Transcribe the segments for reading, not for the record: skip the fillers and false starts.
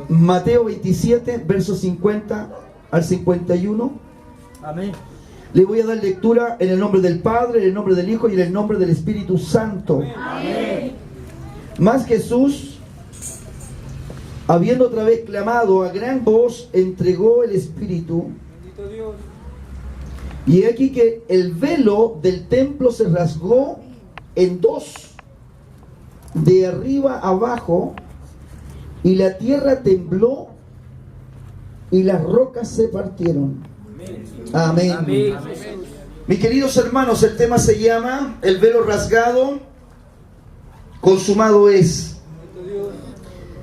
Mateo 27, versos 50 al 51. Amén. Le voy a dar lectura en el nombre del Padre, en el nombre del Hijo y en el nombre del Espíritu Santo. Amén. Mas Jesús, habiendo otra vez clamado a gran voz, entregó el Espíritu. Bendito Dios. Y he aquí que el velo del templo se rasgó en dos, de arriba abajo, y la tierra tembló y las rocas se partieron. Amén. Amén. Mis queridos hermanos, el tema se llama el velo rasgado, consumado es.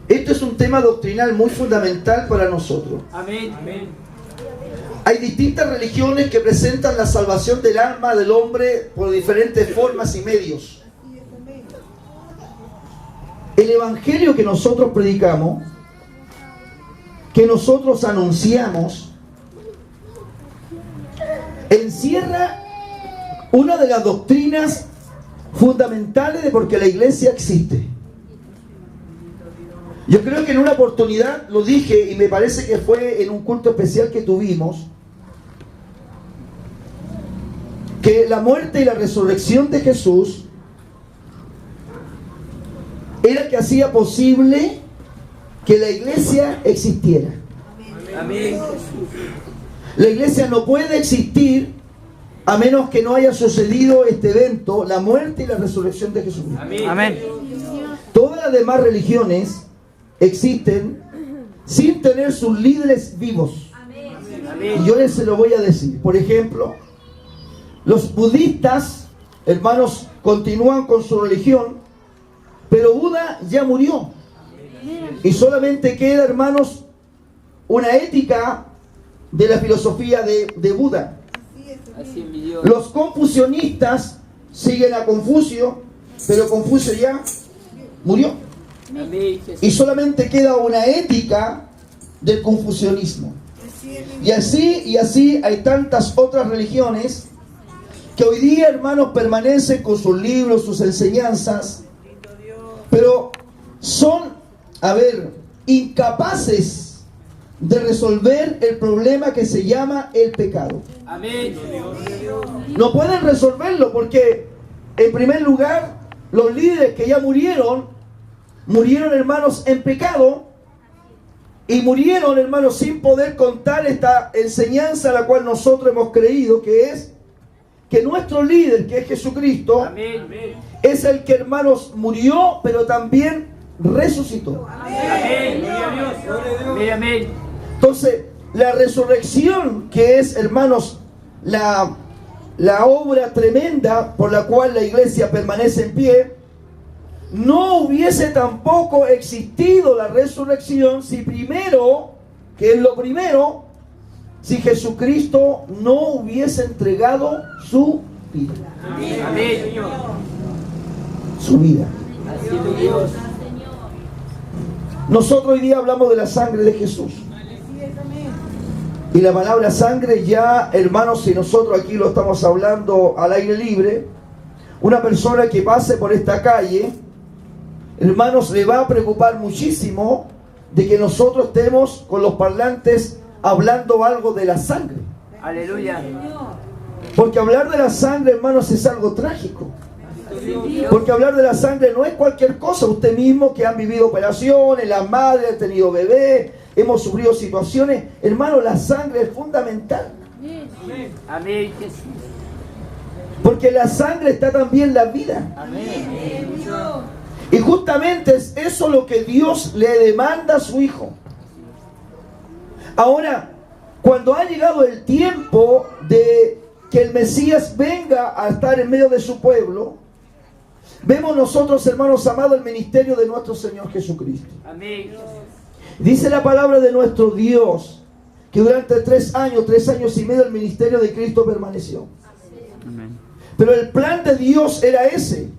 Esto es un tema doctrinal muy fundamental para nosotros. Amén. Amén. Hay distintas religiones que presentan la salvación del alma del hombre por diferentes formas y medios. El evangelio que nosotros predicamos, que nosotros anunciamos, encierra una de las doctrinas fundamentales de por qué la iglesia existe. Yo creo que en una oportunidad lo dije, y me parece que fue en un culto especial que tuvimos, que la muerte y la resurrección de Jesús era que hacía posible que la iglesia existiera. Amén. La iglesia no puede existir a menos que no haya sucedido este evento, la muerte y la resurrección de Jesús. Amén. Todas las demás religiones existen sin tener sus líderes vivos. Y yo se lo voy a decir. Por ejemplo, los budistas, hermanos, continúan con su religión, pero Buda ya murió. Y solamente queda, hermanos, una ética de la filosofía de Buda. Los confucianistas siguen a Confucio, pero Confucio ya murió. Y solamente queda una ética del confucianismo. Y así hay tantas otras religiones que hoy día, hermanos, permanecen con sus libros, sus enseñanzas, pero son, incapaces de resolver el problema que se llama el pecado. Amén. No pueden resolverlo porque, en primer lugar, los líderes que ya murieron, hermanos, en pecado, y murieron, hermanos, sin poder contar esta enseñanza a la cual nosotros hemos creído, que es que nuestro líder, que es Jesucristo, Amén. es el que, hermanos, murió, pero también resucitó. Amén. Gloria a Dios. Entonces, la resurrección, que es, hermanos, la obra tremenda por la cual la iglesia permanece en pie, no hubiese tampoco existido la resurrección si primero, que es lo primero, si Jesucristo no hubiese entregado su vida. Amén. Su vida. Así es Dios. Nosotros hoy día hablamos de la sangre de Jesús. Y la palabra sangre ya, hermanos, si nosotros aquí lo estamos hablando al aire libre, una persona que pase por esta calle, hermanos, le va a preocupar muchísimo de que nosotros estemos con los parlantes hablando algo de la sangre. Aleluya. Porque hablar de la sangre, hermanos, es algo trágico. Porque hablar de la sangre no es cualquier cosa. Usted mismo que han vivido operaciones, las madres han tenido bebés, hemos sufrido situaciones. Hermano, la sangre es fundamental. Amén, Jesús. Porque en la sangre está también la vida. Amén. Y justamente es eso lo que Dios le demanda a su Hijo. Ahora, cuando ha llegado el tiempo de que el Mesías venga a estar en medio de su pueblo, vemos nosotros, hermanos amados, el ministerio de nuestro Señor Jesucristo. Amén. Dice la palabra de nuestro Dios que durante 3 años y medio el ministerio de Cristo permaneció. Amén. Pero el plan de Dios era ese.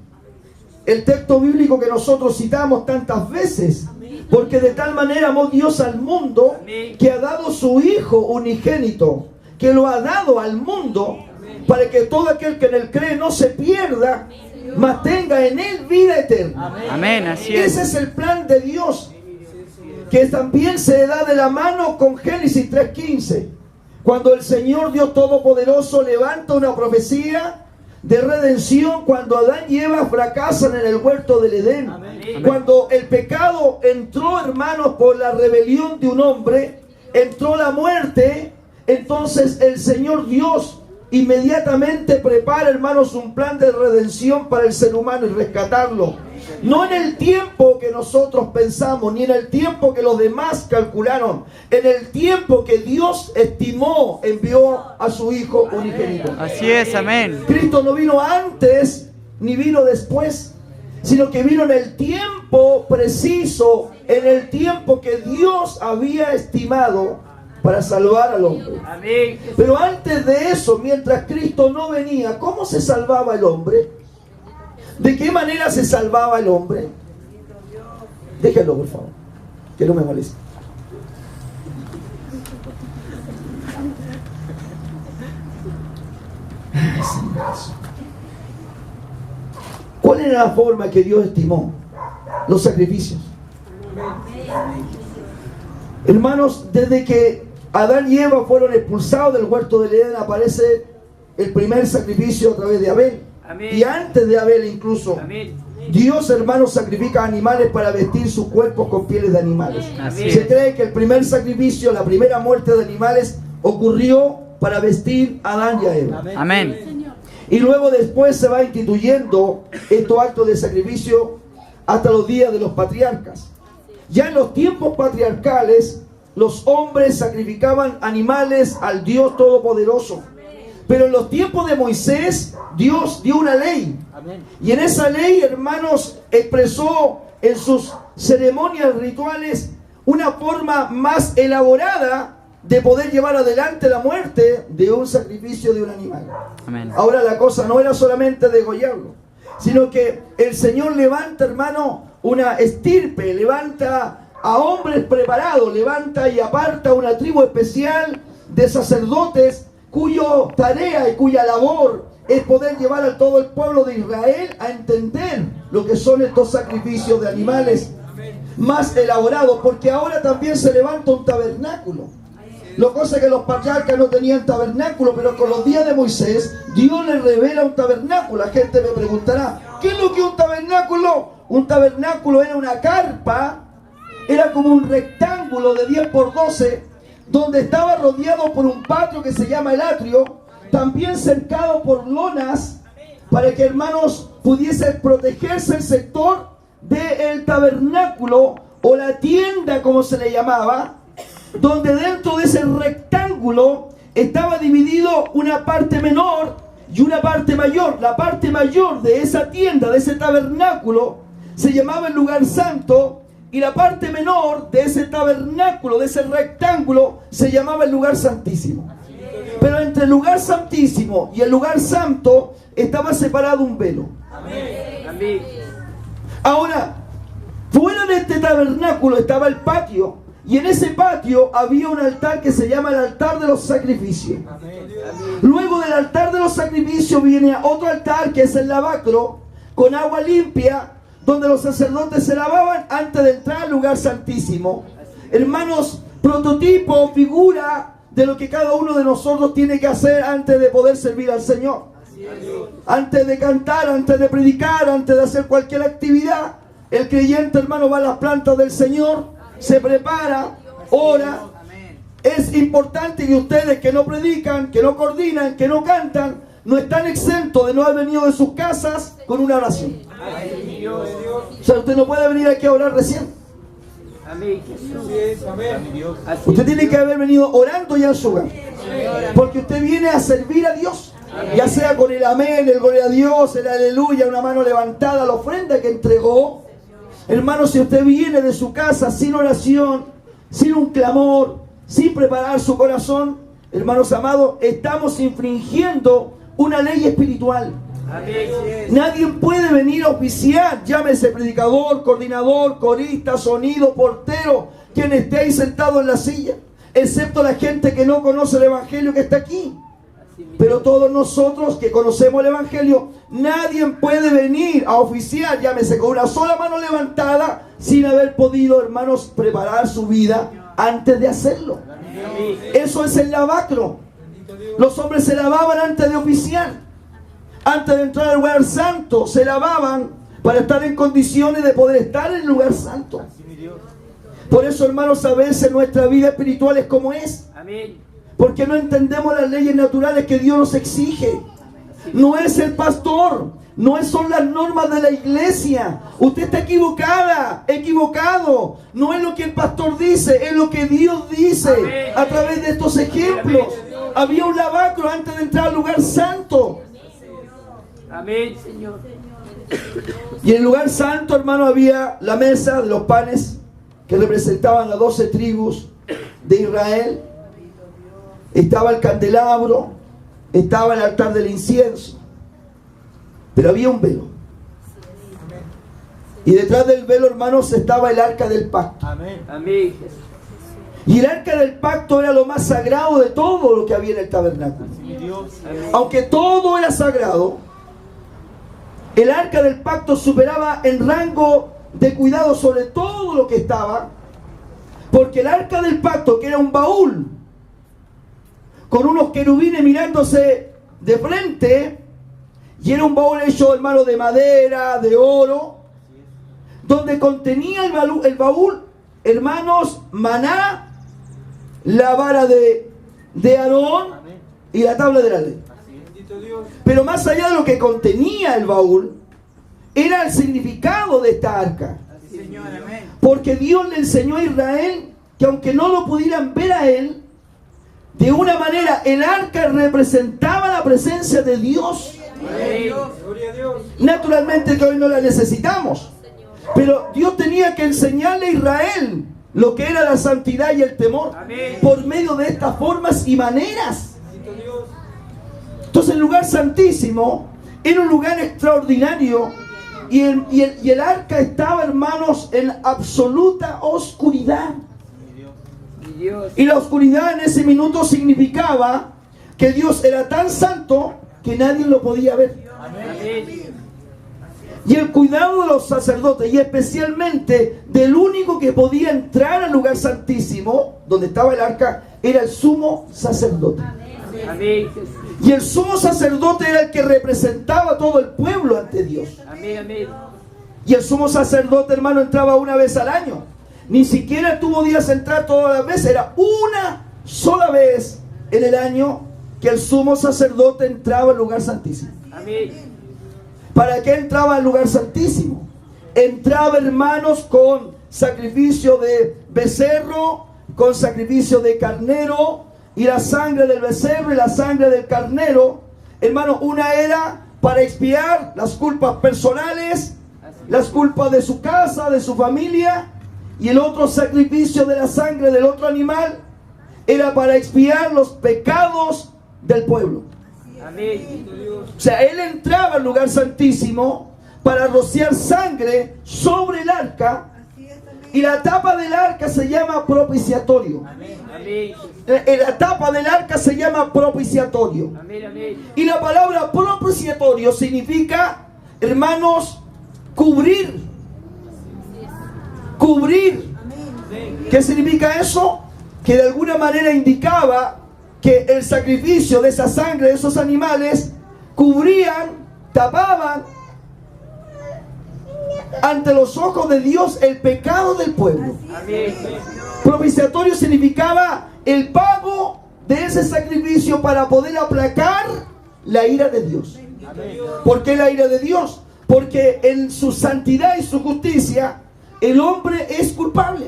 El texto bíblico que nosotros citamos tantas veces. Porque de tal manera amó Dios al mundo que ha dado su Hijo unigénito, que lo ha dado al mundo para que todo aquel que en él cree no se pierda, mas tenga en él vida eterna. Amén, así es. Ese es el plan de Dios. que también se da de la mano con Génesis 3:15, cuando el Señor Dios Todopoderoso levanta una profecía de redención cuando Adán y Eva fracasan en el huerto del Edén. Amén. Cuando el pecado entró, hermanos, por la rebelión de un hombre, entró la muerte. Entonces el Señor Dios inmediatamente prepara, hermanos, un plan de redención para el ser humano y rescatarlo. No en el tiempo que nosotros pensamos, ni en el tiempo que los demás calcularon, en el tiempo que Dios estimó, envió a su Hijo unigénito. Así es, amén. Cristo no vino antes ni vino después, sino que vino en el tiempo preciso, en el tiempo que Dios había estimado para salvar al hombre. Amén. Pero antes de eso, mientras Cristo no venía, ¿cómo se salvaba el hombre? ¿De qué manera se salvaba el hombre? Déjenlo, por favor, que no me moleste. ¿Cuál era la forma que Dios estimó? Los sacrificios. Hermanos, desde que Adán y Eva fueron expulsados del huerto del Edén, aparece el primer sacrificio a través de Abel. Amén. Y antes de Abel incluso, Amén. Dios, hermanos, sacrifica animales para vestir sus cuerpos con pieles de animales. Así Se es. cree que el primer sacrificio, la primera muerte de animales, ocurrió para vestir a Adán y a Eva. Amén. Y luego después se va instituyendo estos actos de sacrificio hasta los días de los patriarcas. Ya en los tiempos patriarcales, los hombres sacrificaban animales al Dios Todopoderoso. Pero en los tiempos de Moisés, Dios dio una ley. Y en esa ley, hermanos, expresó en sus ceremonias rituales una forma más elaborada de poder llevar adelante la muerte de un sacrificio de un animal. Amén. Ahora la cosa no era solamente degollarlo, sino que el Señor levanta, hermano, una estirpe, levanta a hombres preparados, levanta y aparta una tribu especial de sacerdotes cuya tarea y cuya labor es poder llevar a todo el pueblo de Israel a entender lo que son estos sacrificios de animales más elaborados, porque ahora también se levanta un tabernáculo. Lo cosa es que los patriarcas no tenían tabernáculo, pero con los días de Moisés, Dios les revela un tabernáculo. La gente me preguntará, ¿qué es lo que es un tabernáculo? Un tabernáculo era una carpa, era como un rectángulo de 10 por 12, donde estaba rodeado por un patio que se llama el atrio, también cercado por lonas, para que, hermanos, pudiese protegerse el sector del tabernáculo, o la tienda como se le llamaba, donde dentro de ese rectángulo estaba dividido una parte menor y una parte mayor. La parte mayor de esa tienda, de ese tabernáculo, se llamaba el lugar santo, y la parte menor de ese tabernáculo, de ese rectángulo, se llamaba el lugar santísimo. Pero entre el lugar santísimo y el lugar santo estaba separado un velo. Amén. Ahora, fuera de este tabernáculo estaba el patio, y en ese patio había un altar que se llama el altar de los sacrificios. Luego del altar de los sacrificios viene otro altar que es el lavacro, con agua limpia, donde los sacerdotes se lavaban antes de entrar al lugar santísimo. Hermanos, prototipo, figura de lo que cada uno de nosotros tiene que hacer antes de poder servir al Señor. Antes de cantar, antes de predicar, antes de hacer cualquier actividad, el creyente, hermano, va a las plantas del Señor, se prepara, ora. Es importante que ustedes que no predican, que no coordinan, que no cantan, no están exentos de no haber venido de sus casas con una oración. O sea, usted no puede venir aquí a orar recién. Amén. Así. Usted tiene que haber venido orando ya en su hogar, porque usted viene a servir a Dios, ya sea con el amén, el gloria a Dios, el aleluya, una mano levantada, la ofrenda que entregó. Hermano, si usted viene de su casa sin oración, sin un clamor, sin preparar su corazón, hermanos amados, estamos infringiendo una ley espiritual. Amén. Nadie puede venir a oficiar, llámese predicador, coordinador, corista, sonido, portero, quien esté ahí sentado en la silla, excepto la gente que no conoce el evangelio que está aquí. Pero todos nosotros que conocemos el Evangelio, nadie puede venir a oficiar, llámese con una sola mano levantada, sin haber podido, hermanos, preparar su vida antes de hacerlo. Eso es el lavacro. Los hombres se lavaban antes de oficiar. Antes de entrar al lugar santo, se lavaban para estar en condiciones de poder estar en el lugar santo. Por eso, hermanos, a veces nuestra vida espiritual es como es. Porque no entendemos las leyes naturales que Dios nos exige. No es el pastor, no son las normas de la iglesia. Usted está equivocada, equivocado. No es lo que el pastor dice, es lo que Dios dice. A través de estos ejemplos. Había un lavacro antes de entrar al lugar santo. Amén, Señor. Y en el lugar santo, hermano, había la mesa de los panes que representaban las 12 tribus de Israel. Estaba el candelabro, estaba el altar del incienso, pero había un velo. Y detrás del velo, hermanos, estaba el arca del pacto. Amén. Y el arca del pacto era lo más sagrado de todo lo que había en el tabernáculo. Aunque todo era sagrado, el arca del pacto superaba en rango de cuidado sobre todo lo que estaba, porque el arca del pacto, que era un baúl con unos querubines mirándose de frente, y era un baúl hecho, hermano, de madera, de oro, donde contenía el baúl, hermanos, maná, la vara de Aarón y la tabla de la ley. Pero más allá de lo que contenía el baúl, era el significado de esta arca. Porque Dios le enseñó a Israel que aunque no lo pudieran ver a él, de una manera el arca representaba la presencia de Dios. Naturalmente que hoy no la necesitamos, pero Dios tenía que enseñarle a Israel lo que era la santidad y el temor por medio de estas formas y maneras. Entonces el lugar santísimo era un lugar extraordinario y el arca estaba, hermanos, en absoluta oscuridad. Y la oscuridad en ese minuto significaba que Dios era tan santo que nadie lo podía ver. Y el cuidado de los sacerdotes, y especialmente del único que podía entrar al lugar santísimo, donde estaba el arca, era el sumo sacerdote. Y el sumo sacerdote era el que representaba a todo el pueblo ante Dios. Y el sumo sacerdote, hermano, entraba una vez al año. Ni siquiera tuvo días de entrar todas las veces. Era una sola vez en el año que el sumo sacerdote entraba al lugar santísimo. ¿Para qué entraba al lugar santísimo? Entraba, hermanos, con sacrificio de becerro, con sacrificio de carnero, y la sangre del becerro y la sangre del carnero, hermano, una era para expiar las culpas personales, las culpas de su casa, de su familia, y el otro sacrificio de la sangre del otro animal era para expiar los pecados del pueblo. O sea, él entraba al lugar santísimo para rociar sangre sobre el arca, y la tapa del arca se llama propiciatorio. La tapa del arca se llama propiciatorio. Y la palabra propiciatorio significa, hermanos, cubrir. Cubrir. ¿Qué significa eso? Que de alguna manera indicaba que el sacrificio de esa sangre de esos animales cubrían, tapaban ante los ojos de Dios el pecado del pueblo. Propiciatorio significaba el pago de ese sacrificio para poder aplacar la ira de Dios. ¿Por qué la ira de Dios? Porque en su santidad y su justicia el hombre es culpable.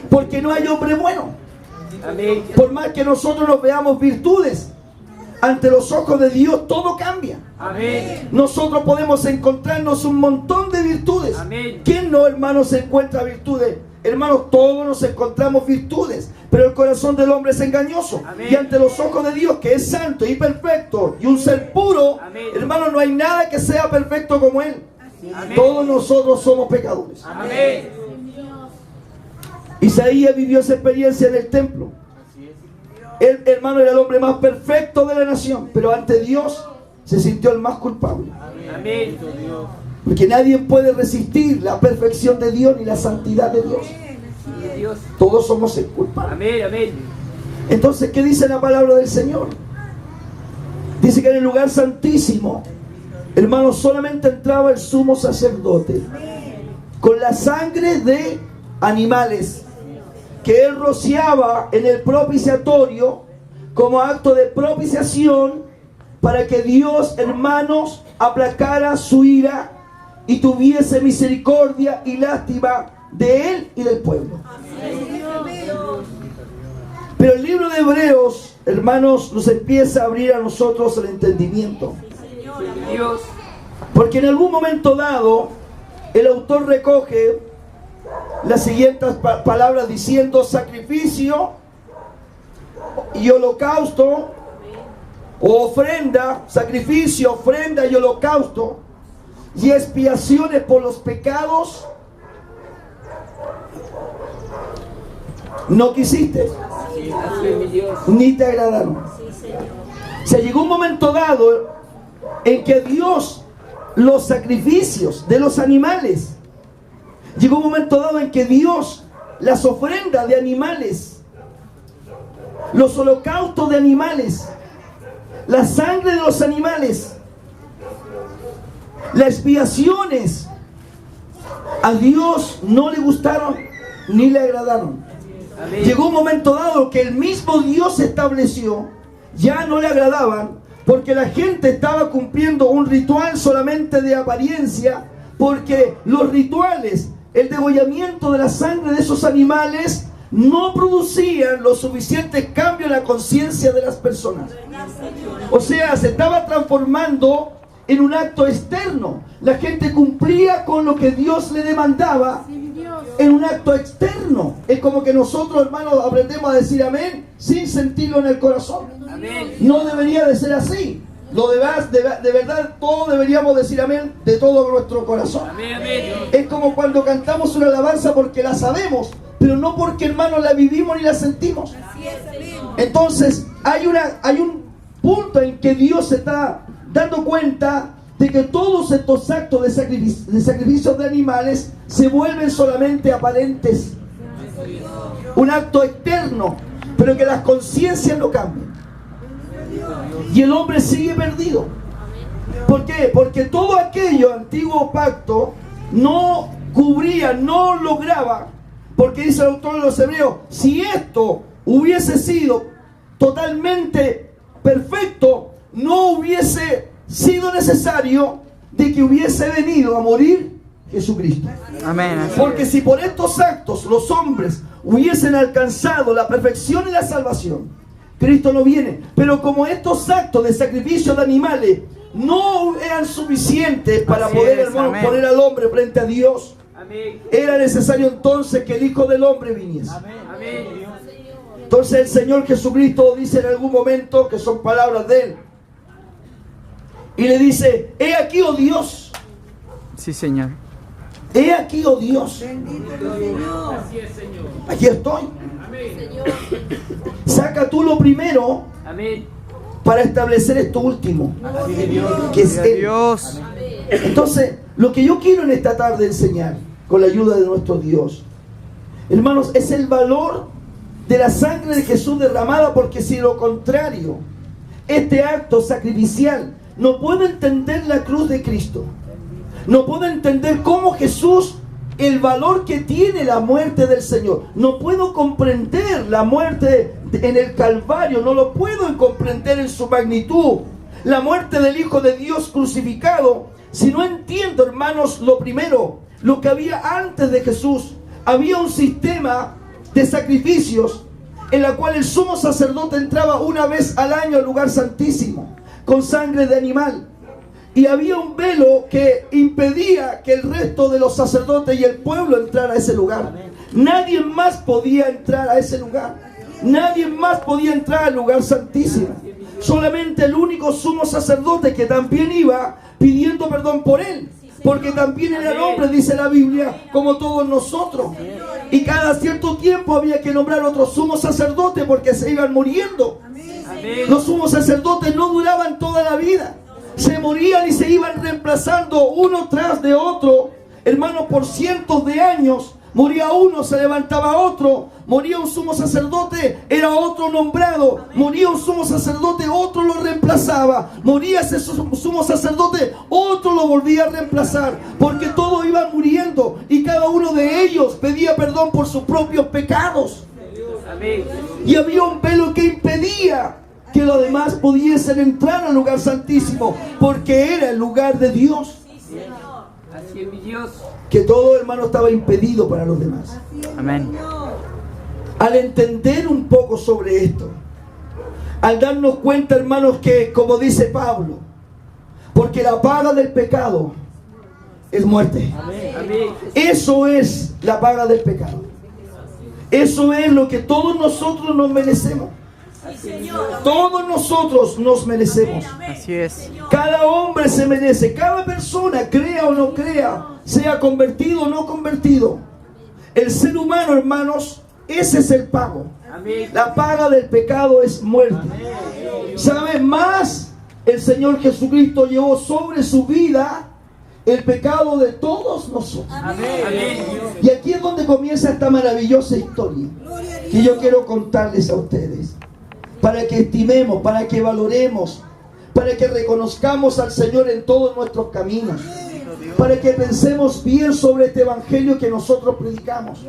Porque no hay hombre bueno. Por más que nosotros nos veamos virtudes, ante los ojos de Dios todo cambia. Nosotros podemos encontrarnos un montón de virtudes. ¿Quién no, hermanos, se encuentra virtudes? Hermanos, todos nos encontramos virtudes, pero el corazón del hombre es engañoso. Y ante los ojos de Dios, que es santo y perfecto y un ser puro, hermanos, no hay nada que sea perfecto como Él. Todos nosotros somos pecadores. Isaías vivió esa experiencia en el templo. Él, hermano, era el hombre más perfecto de la nación, pero ante Dios se sintió el más culpable. Amén. Porque nadie puede resistir la perfección de Dios ni la santidad de Dios. Dios. Todos somos culpables. Amén, amén. Entonces, ¿qué dice la palabra del Señor? Dice que en el lugar santísimo, hermano, solamente entraba el sumo sacerdote con la sangre de animales que él rociaba en el propiciatorio como acto de propiciación para que Dios, hermanos, aplacara su ira y tuviese misericordia y lástima de él y del pueblo. Pero el libro de Hebreos, hermanos, nos empieza a abrir a nosotros el entendimiento. Dios. Porque en algún momento dado, el autor recoge las siguientes palabras diciendo: sacrificio y holocausto, o ofrenda, sacrificio, ofrenda y holocausto, y expiaciones por los pecados, no quisiste, ni te agradaron. O sea, llegó un momento dado en que Dios, los sacrificios de los animales, llegó un momento dado en que Dios, las ofrendas de animales, los holocaustos de animales, la sangre de los animales, las expiaciones, a Dios no le gustaron ni le agradaron. Amén. Llegó un momento dado que el mismo Dios estableció, ya no le agradaban, porque la gente estaba cumpliendo un ritual solamente de apariencia, porque los rituales, el degollamiento de la sangre de esos animales, no producían los suficientes cambios en la conciencia de las personas. O sea, se estaba transformando en un acto externo. La gente cumplía con lo que Dios le demandaba en un acto externo. Es como que nosotros, hermanos, aprendemos a decir amén sin sentirlo en el corazón. Amén. No debería de ser así. De verdad, todos deberíamos decir amén de todo nuestro corazón. Amén, amén. Es como cuando cantamos una alabanza porque la sabemos, pero no porque, hermanos, la vivimos ni la sentimos. Entonces, hay un punto en que Dios se está dando cuenta de que todos estos actos de sacrificios de animales se vuelven solamente aparentes. Un acto externo, pero que las conciencias no cambian. Y el hombre sigue perdido. ¿Por qué? Porque todo aquello antiguo pacto no cubría, no lograba. Porque dice el autor de los Hebreos, si esto hubiese sido totalmente perfecto, no hubiese sido necesario de que hubiese venido a morir Jesucristo. Amén. Porque si por estos actos los hombres hubiesen alcanzado la perfección y la salvación, Cristo no viene. Pero como estos actos de sacrificio de animales no eran suficientes para poder, hermano, poner al hombre frente a Dios, Amén. era necesario entonces que el Hijo del Hombre viniese. Amén. Entonces el Señor Jesucristo dice en algún momento, que son palabras de Él, y le dice: he aquí, oh Dios. Sí, Señor. He aquí, oh Dios. Así es, Señor. Aquí estoy. Amén. Saca tú lo primero Amén. para establecer esto último, que es Él. Dios. Entonces, lo que yo quiero en esta tarde enseñar, con la ayuda de nuestro Dios, hermanos, es el valor de la sangre de Jesús derramada, porque si lo contrario, este acto sacrificial, no puedo entender la cruz de Cristo, no puedo entender cómo Jesús, el valor que tiene la muerte del Señor, no puedo comprender la muerte en el Calvario, no lo puedo comprender en su magnitud, la muerte del Hijo de Dios crucificado, si no entiendo, hermanos, lo primero, lo que había antes de Jesús. Había un sistema de sacrificios en la cual el sumo sacerdote entraba una vez al año al lugar santísimo con sangre de animal, y había un velo que impedía que el resto de los sacerdotes y el pueblo entrara a ese lugar. Nadie más podía entrar a ese lugar, nadie más podía entrar al lugar santísimo, solamente el único sumo sacerdote, que también iba pidiendo perdón por él, porque también era hombre, dice la Biblia, como todos nosotros. Y cada cierto tiempo había que nombrar otro sumo sacerdote porque se iban muriendo. Los sumos sacerdotes no duraban toda la vida. Se morían y se iban reemplazando uno tras de otro. Hermanos, por cientos de años. Moría uno, se levantaba otro. Moría un sumo sacerdote, era otro nombrado. Moría un sumo sacerdote, otro lo reemplazaba. Moría ese sumo sacerdote, otro lo volvía a reemplazar. Porque todos iban muriendo y cada uno de ellos pedía perdón por sus propios pecados. Y había un velo que impedía que los demás pudiesen entrar al lugar santísimo, porque era el lugar de Dios. Así es mi Dios. Que todo, hermano, estaba impedido para los demás. Amén. Al entender un poco sobre esto, al darnos cuenta, hermanos, que como dice Pablo, porque la paga del pecado es muerte. Amén. Eso es la paga del pecado. Eso es lo que todos nosotros nos merecemos. Todos nosotros nos merecemos. Así es. Cada hombre se merece, cada persona, crea o no crea, sea convertido o no convertido. El ser humano, hermanos, ese es el pago. La paga del pecado es muerte. ¿Sabe? Más el Señor Jesucristo llevó sobre su vida el pecado de todos nosotros. Y aquí es donde comienza esta maravillosa historia que yo quiero contarles a ustedes, para que estimemos, para que valoremos, para que reconozcamos al Señor en todos nuestros caminos, para que pensemos bien sobre este evangelio que nosotros predicamos.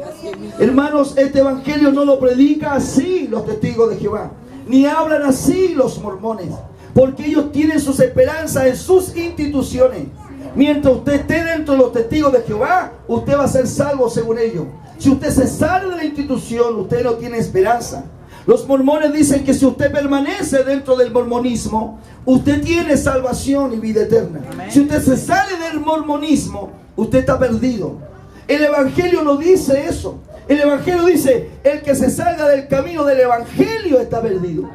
Hermanos, este evangelio no lo predica así los testigos de Jehová, ni hablan así los mormones, porque ellos tienen sus esperanzas en sus instituciones. Mientras usted esté dentro de los testigos de Jehová, usted va a ser salvo según ellos. Si usted se sale de la institución, usted no tiene esperanza. Los mormones dicen que si usted permanece dentro del mormonismo, usted tiene salvación y vida eterna. Si usted se sale del mormonismo, usted está perdido. El evangelio no dice eso. El evangelio dice, el que se salga del camino del evangelio está perdido.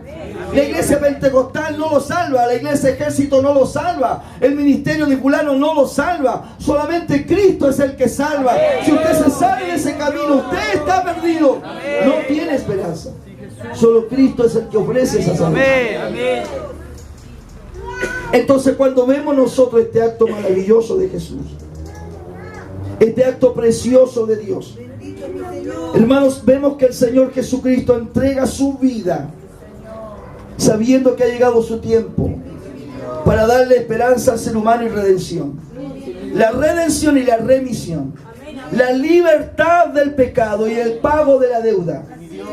La iglesia pentecostal no lo salva, la iglesia ejército no lo salva, el ministerio niculano no lo salva, solamente Cristo es el que salva. Si usted se sale de ese camino, usted está perdido, no tiene esperanza. Solo Cristo es el que ofrece esa salvación. Entonces, cuando vemos nosotros este acto maravilloso de Jesús, este acto precioso de Dios, hermanos, vemos que el Señor Jesucristo entrega su vida sabiendo que ha llegado su tiempo para darle esperanza al ser humano y redención. La redención y la remisión, la libertad del pecado y el pago de la deuda.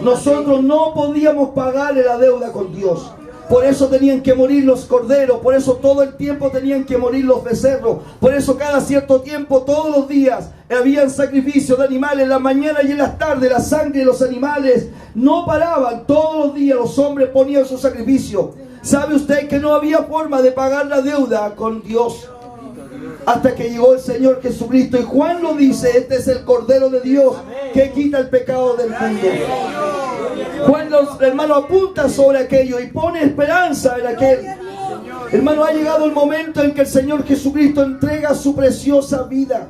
Nosotros no podíamos pagarle la deuda con Dios. Por eso tenían que morir los corderos, por eso todo el tiempo tenían que morir los becerros, por eso cada cierto tiempo, todos los días, habían sacrificios de animales en la mañana y en las tardes. La sangre de los animales no paraban, todos los días los hombres ponían su sacrificio. ¿Sabe usted que no había forma de pagar la deuda con Dios? Hasta que llegó el Señor Jesucristo, y Juan lo dice, este es el Cordero de Dios que quita el pecado del mundo. Juan, los hermanos, apunta sobre aquello y pone esperanza en aquel. Hermano, ha llegado el momento en que el Señor Jesucristo entrega su preciosa vida.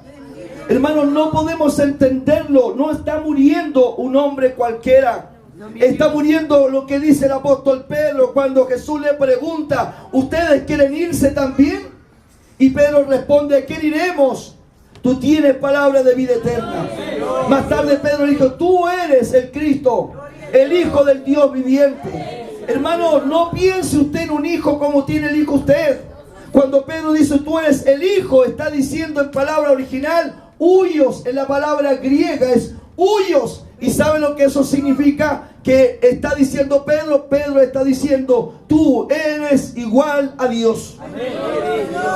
Hermanos, no podemos entenderlo. No está muriendo un hombre cualquiera. Está muriendo lo que dice el apóstol Pedro cuando Jesús le pregunta, ¿ustedes quieren irse también? Y Pedro responde, ¿a quién iremos? Tú tienes palabra de vida eterna. Más tarde Pedro dijo, tú eres el Cristo, el Hijo del Dios viviente. Hermano, no piense usted en un hijo como tiene el hijo usted. Cuando Pedro dice, tú eres el Hijo, está diciendo en palabra original, huyos. En la palabra griega es huyos. ¿Y sabe lo que eso significa? Que está diciendo Pedro, Pedro está diciendo, tú eres igual a Dios.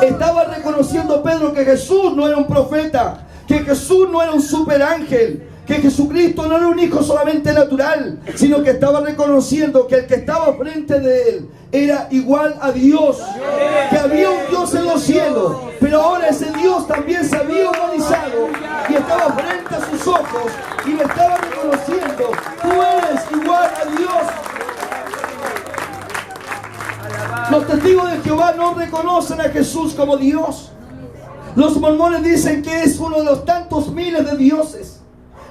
Estaba reconociendo Pedro que Jesús no era un profeta, que Jesús no era un superángel, que Jesucristo no era un hijo solamente natural, sino que estaba reconociendo que el que estaba frente de él era igual a Dios, que había un Dios en los cielos, pero ahora ese Dios también se había humanizado y estaba frente a sus ojos y le estaba reconociendo, tú eres igual a Dios. Los testigos de Jehová no reconocen a Jesús como Dios. Los mormones dicen que es uno de los tantos miles de dioses.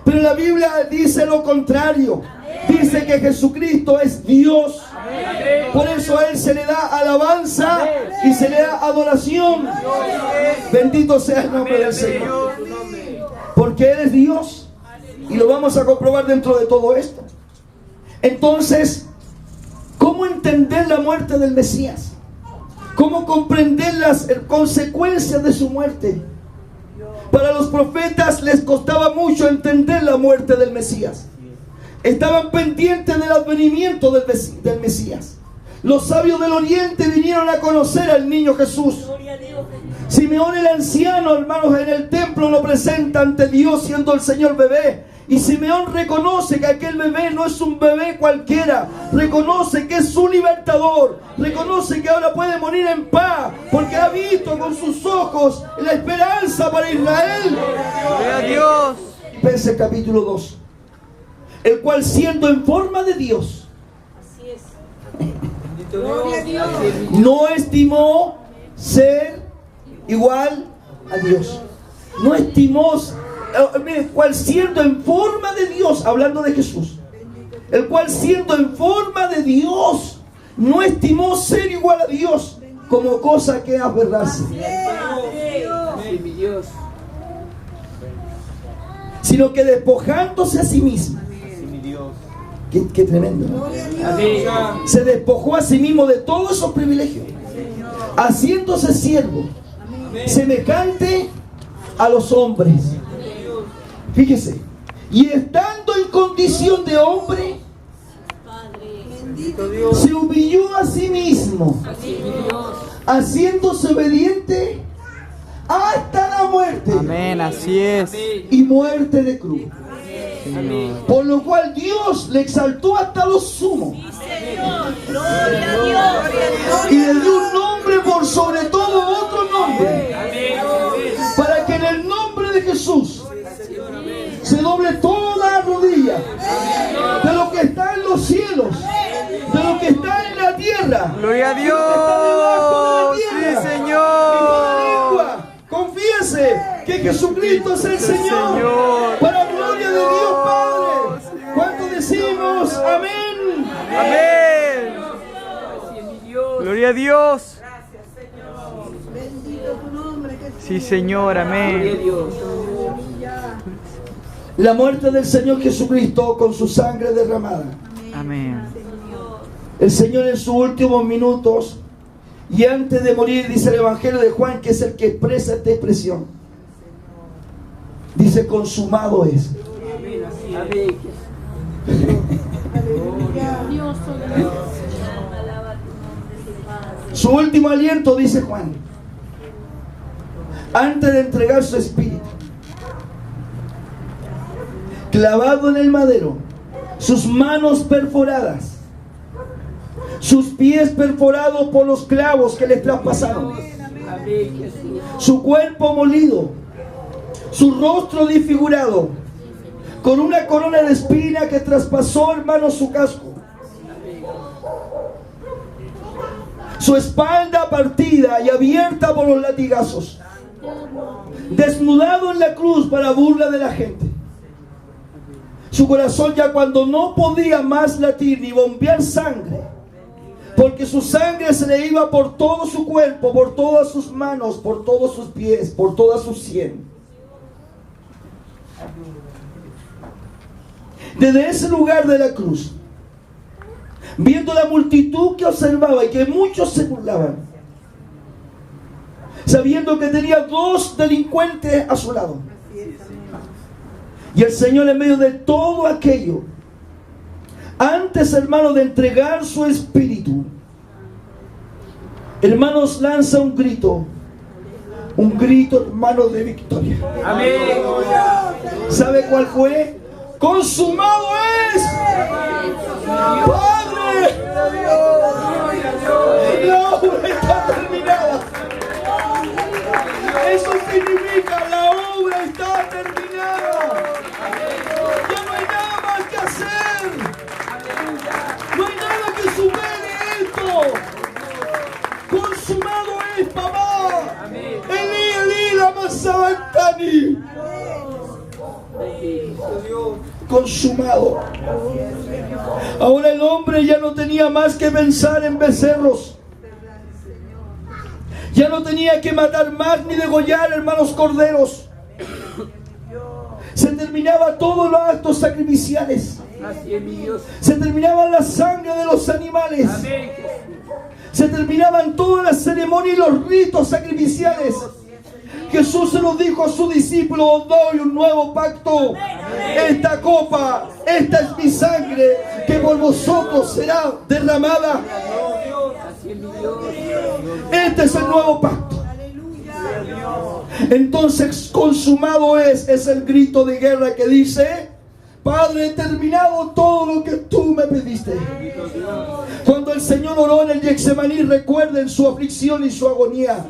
Pero la Biblia dice lo contrario. Dice que Jesucristo es Dios. Por eso a Él se le da alabanza y se le da adoración. Bendito sea el nombre del Señor. Porque Él es Dios. Y lo vamos a comprobar dentro de todo esto. Entonces, ¿cómo entender la muerte del Mesías? ¿Cómo comprender las consecuencias de su muerte? Para los profetas les costaba mucho entender la muerte del Mesías. Estaban pendientes del advenimiento del Mesías. Los sabios del oriente vinieron a conocer al niño Jesús. Simeón el anciano, hermanos, en el templo lo presenta ante Dios siendo el Señor bebé. Y Simeón reconoce que aquel bebé no es un bebé cualquiera. Reconoce que es su libertador. Reconoce que ahora puede morir en paz, porque ha visto con sus ojos la esperanza para Israel. Gloria a Dios. Filipenses capítulo 2. El cual siendo en forma de Dios, no estimó ser igual a Dios. No estimó, el cual siendo en forma de Dios, hablando de Jesús, el cual siendo en forma de Dios, no estimó ser igual a Dios como cosa que aferrarse, sino que despojándose a sí mismo. Qué tremendo, ¿no? Se despojó a sí mismo de todos esos privilegios, haciéndose siervo, semejante a los hombres. Fíjese, y estando en condición de hombre, se humilló a sí mismo, haciéndose obediente hasta la muerte. Amén, así es. Y muerte de cruz. Amén. Por lo cual Dios le exaltó hasta lo sumo y le dio un nombre por sobre todo otro nombre, para que en el nombre de Jesús se doble toda rodilla, de lo que está en los cielos, de lo que está en la tierra, Gloria a de lo que está debajo de la Dios. tierra, Sí, y Señor. toda lengua confiese que Jesucristo es el Señor, Señor. para gloria de Dios Padre. ¿Cuánto decimos? Amén. Amén. Gloria a Dios. Sí, Señor, amén. La muerte del Señor Jesucristo con su sangre derramada. Amén. El Señor en sus últimos minutos y antes de morir, dice el Evangelio de Juan, que es el que expresa esta expresión. Dice, consumado es. Su último aliento, dice Juan, antes de entregar su espíritu, clavado en el madero, sus manos perforadas, sus pies perforados por los clavos que les traspasaron, su cuerpo molido, su rostro disfigurado, con una corona de espina que traspasó, hermano, su casco, su espalda partida y abierta por los latigazos, desnudado en la cruz para burla de la gente. Su corazón ya cuando no podía más latir ni bombear sangre, porque su sangre se le iba por todo su cuerpo, por todas sus manos, por todos sus pies, por toda su sien. Desde ese lugar de la cruz, viendo la multitud que observaba y que muchos se burlaban, sabiendo que tenía dos delincuentes a su lado, y el Señor en medio de todo aquello, antes, hermanos, de entregar su espíritu, hermanos, lanza un grito, hermano, de victoria. Amén. ¿Sabe cuál fue? Consumado es. Padre, la obra está terminada. Eso significa, la obra está terminada. Ya no hay nada más que hacer. No hay nada que supere esto. Consumado es, papá. Elí, lama sabachthani. consumado. Ahora el hombre ya no tenía más que pensar en becerros. Ya no tenía que matar más ni degollar, hermanos, corderos. Se terminaba todos los actos sacrificiales. Así es mi Dios. Se terminaba la sangre de los animales. Amén. Se terminaban todas las ceremonias y los ritos sacrificiales. Jesús se los dijo a sus discípulos: os doy un nuevo pacto. Esta copa, esta es mi sangre que por vosotros será derramada. Así es mi Dios. Este es el nuevo pacto. Entonces consumado es el grito de guerra que dice: Padre, he terminado todo lo que tú me pediste. Cuando el Señor oró en el Getsemaní, recuerden su aflicción y su agonía.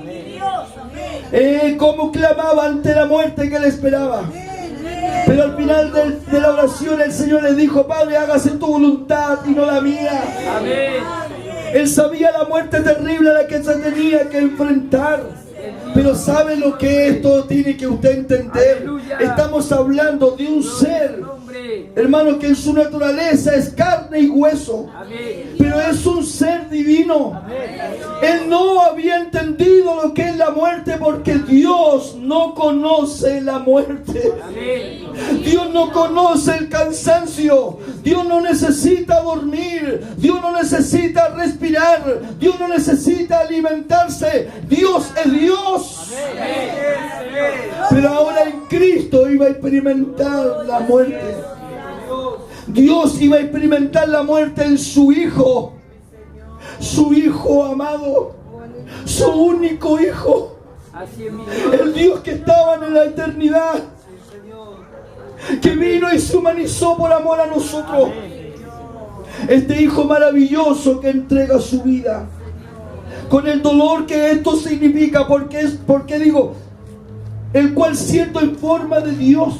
Cómo clamaba ante la muerte que le esperaba. Pero al final de la oración el Señor le dijo: Padre, hágase tu voluntad y no la mía. Amén. Él sabía la muerte terrible a la que se tenía que enfrentar. Pero ¿sabe lo que esto tiene que usted entender? Aleluya. Estamos hablando de un ser, Nombre. hermano, que en su naturaleza es carne y hueso. Amén. Pero es un ser divino. Él no había entendido lo que es la muerte porque Dios no conoce la muerte. Amén. Dios no conoce el cansancio. Dios no necesita dormir. Dios no necesita respirar. Dios no necesita alimentarse. Dios es Dios. Pero ahora en Cristo iba a experimentar la muerte. Dios iba a experimentar la muerte en su Hijo. Su Hijo amado. Su único Hijo. Así es mi Dios. El Dios que estaba en la eternidad, que vino y se humanizó por amor a nosotros. Este Hijo maravilloso que entrega su vida, con el dolor que esto significa, porque digo, el cual siendo en forma de Dios,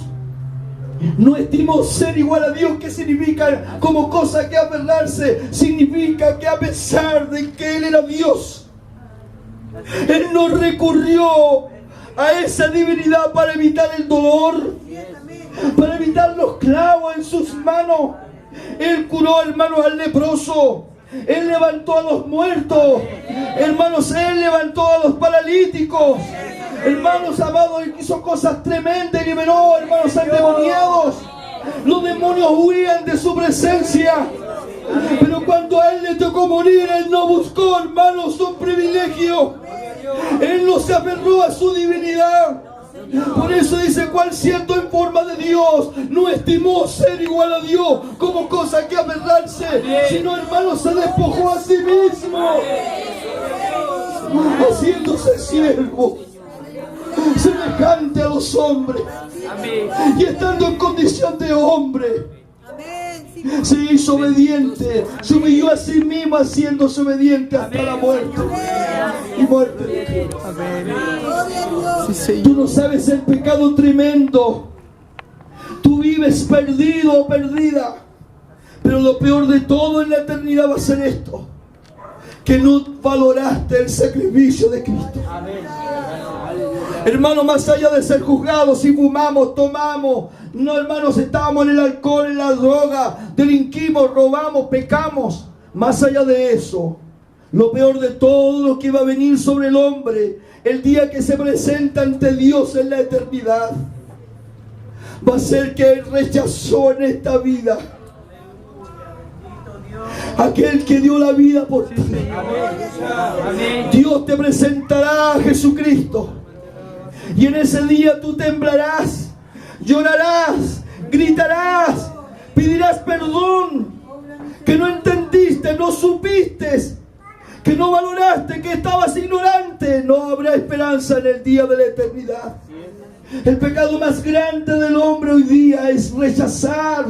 no estimó ser igual a Dios. ¿Qué significa? Como cosa que aferrarse, significa que a pesar de que Él era Dios, Él no recurrió a esa divinidad para evitar el dolor, para evitar los clavos en sus manos. Él curó, hermanos, al leproso. Él levantó a los muertos. Hermanos, Él levantó a los paralíticos. Hermanos amados, Él hizo cosas tremendas y liberó, hermanos, endemoniados. Los demonios huían de su presencia. Pero cuando a Él le tocó morir, Él no buscó, hermanos, un privilegio. Él no se aferró a su divinidad. Por eso dice: cual siendo en forma de Dios, no estimó ser igual a Dios como cosa que aferrarse, sino, hermanos, se despojó a sí mismo, haciéndose siervo, semejante a los hombres. Amén. Y estando en condición de hombre, se hizo obediente, se humilló a sí mismo, haciéndose obediente hasta la muerte y muerte de cruz. Amén. Tú no sabes el pecado tremendo. Tú vives perdido o perdida. Pero lo peor de todo en la eternidad va a ser esto: que no valoraste el sacrificio de Cristo. Hermano, más allá de ser juzgados si fumamos, tomamos, no, hermanos, estábamos en el alcohol, en la droga, delinquimos, robamos, pecamos. Más allá de eso, lo peor de todo lo que va a venir sobre el hombre el día que se presenta ante Dios en la eternidad, va a ser que Él rechazó en esta vida aquel que dio la vida por ti. Dios te presentará a Jesucristo, y en ese día tú temblarás, llorarás, gritarás, pedirás perdón, que no entendiste, no supiste, que no valoraste, que estabas ignorante. No habrá esperanza en el día de la eternidad. El pecado más grande del hombre hoy día es rechazar,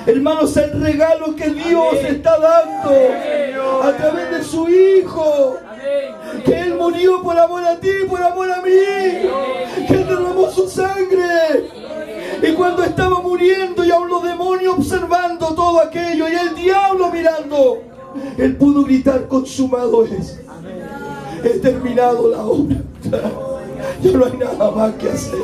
hermanos, el regalo que Dios está dando a través de su Hijo, que Él murió por amor a ti, por amor a mí, que Él derramó su sangre. Y cuando estaba muriendo y aún los demonios observando todo aquello y el diablo mirando, Él pudo gritar: consumado es. He terminado la obra. Ya no hay nada más que hacer.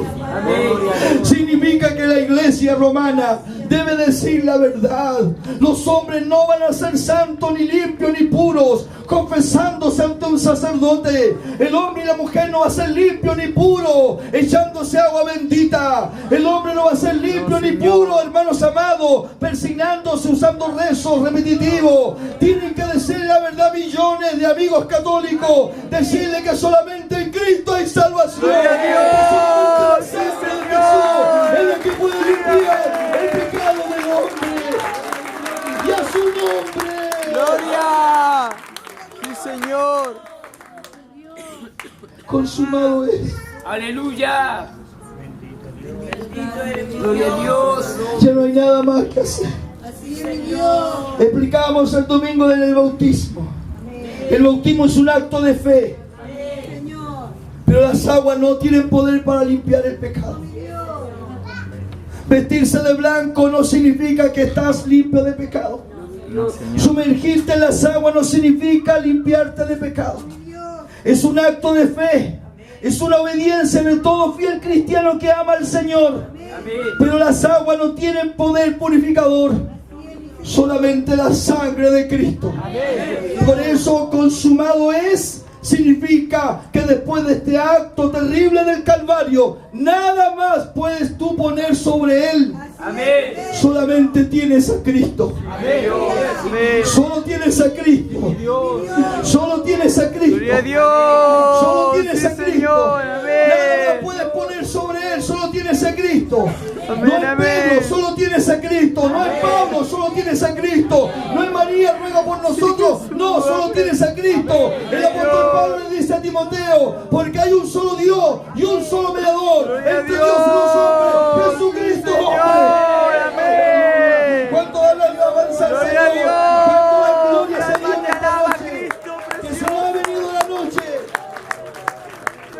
Significa que la iglesia romana debe decir la verdad. Los hombres no van a ser santos, ni limpios, ni puros, confesándose ante un sacerdote. El hombre y la mujer no va a ser limpio ni puro, echándose agua bendita. El hombre no va a ser limpio ni puro, hermanos amados, persignándose, usando rezos repetitivos. Tienen que decirle la verdad millones de amigos católicos. Decirle que solamente en Cristo hay salvación. ¡Dios! ¡Sí, Señor! Es el que puede limpiar el pecado del hombre. Y a su nombre. ¡Gloria! ¡Sí, Señor! Consumado es. Aleluya. Gloria a Dios. Ya no hay nada más que hacer. Explicábamos el domingo del bautismo. El bautismo es un acto de fe. Pero las aguas no tienen poder para limpiar el pecado. Vestirse de blanco no significa que estás limpio de pecado. No, Señor. Sumergirte en las aguas no significa limpiarte de pecado. Es un acto de fe. Es una obediencia de todo fiel cristiano que ama al Señor. Pero las aguas no tienen poder purificador. Solamente la sangre de Cristo. Por eso consumado es. Significa que después de este acto terrible del Calvario, nada más puedes tú poner sobre él. Amén. Solamente tienes a Cristo. Amén. Solo tienes a Cristo. Solo tienes a Cristo. ¡Gloria a Dios! Solo tienes ¡Sí, a Cristo. Señor! Nada ¡Amén! más puedes poner sobre él. Solo tienes a Cristo. Amén, No es amén. Pedro, solo tienes a Cristo. No es Pablo, solo tienes a Cristo. No es María, ruega por nosotros. No, solo tienes a Cristo. El apóstol Pablo le dice a Timoteo, porque hay un solo Dios y un solo mediador ¡Gloria a entre Dios y los hombres, Jesucristo. Señor! ¡Amén! ¿Cuánto da la alabanza al ¡Gloria a Señor? Dios! ¿Cuánto da gloria a ¡Alma Dios te esta alaba, noche? Cristo Que se precioso! nos ha venido la noche.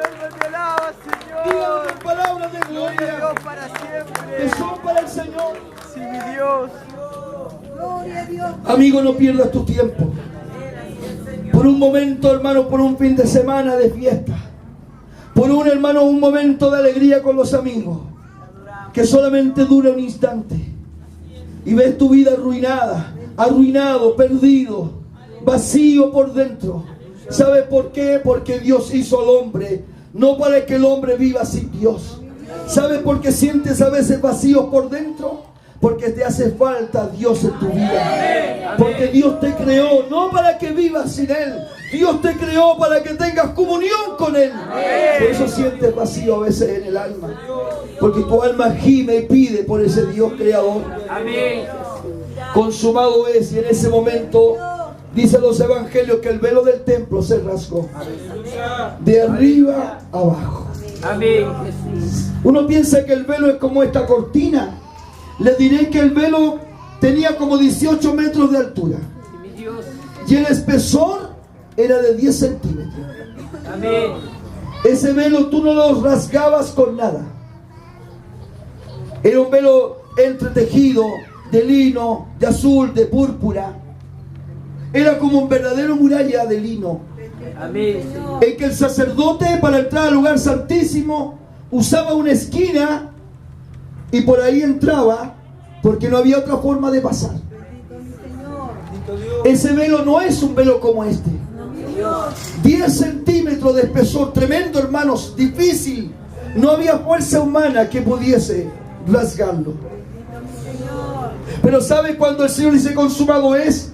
¡Alma te alaba, Díganos Señor! palabras de ¡Gloria a gloria Dios para que siempre! son para el Señor. ¡Sí, mi Dios! Amigo, no pierdas tu tiempo. Por un momento, hermano, por un fin de semana de fiesta. Por un, hermano, un momento de alegría con los amigos. Que solamente dura un instante. Y ves tu vida arruinada, arruinado, perdido, vacío por dentro. ¿Sabes por qué? Porque Dios hizo al hombre, no para que el hombre viva sin Dios. ¿Sabes por qué sientes a veces vacío por dentro? Porque te hace falta Dios en tu vida. Porque Dios te creó no para que vivas sin Él. Dios te creó para que tengas comunión con Él. Por eso sientes vacío a veces en el alma. Porque tu alma gime y pide por ese Dios creador. Amén. Consumado es, y en ese momento dicen los evangelios que el velo del templo se rasgó de arriba a abajo. Amén. Uno piensa que el velo es como esta cortina. Le diré que el velo tenía como 18 metros de altura Mi Dios. y el espesor era de 10 centímetros. Amén. Ese velo tú no lo rasgabas con nada. Era un velo entretejido de lino, de azul, de púrpura. Era como un verdadero muralla de lino, Amén. en que el sacerdote, para entrar al lugar santísimo, usaba una esquina y por ahí entraba, porque no había otra forma de pasar. Ese velo no es un velo como este. 10 centímetros de espesor, tremendo, hermanos, difícil. No había fuerza humana que pudiese rasgarlo. Pero ¿sabe cuando el Señor dice consumado es?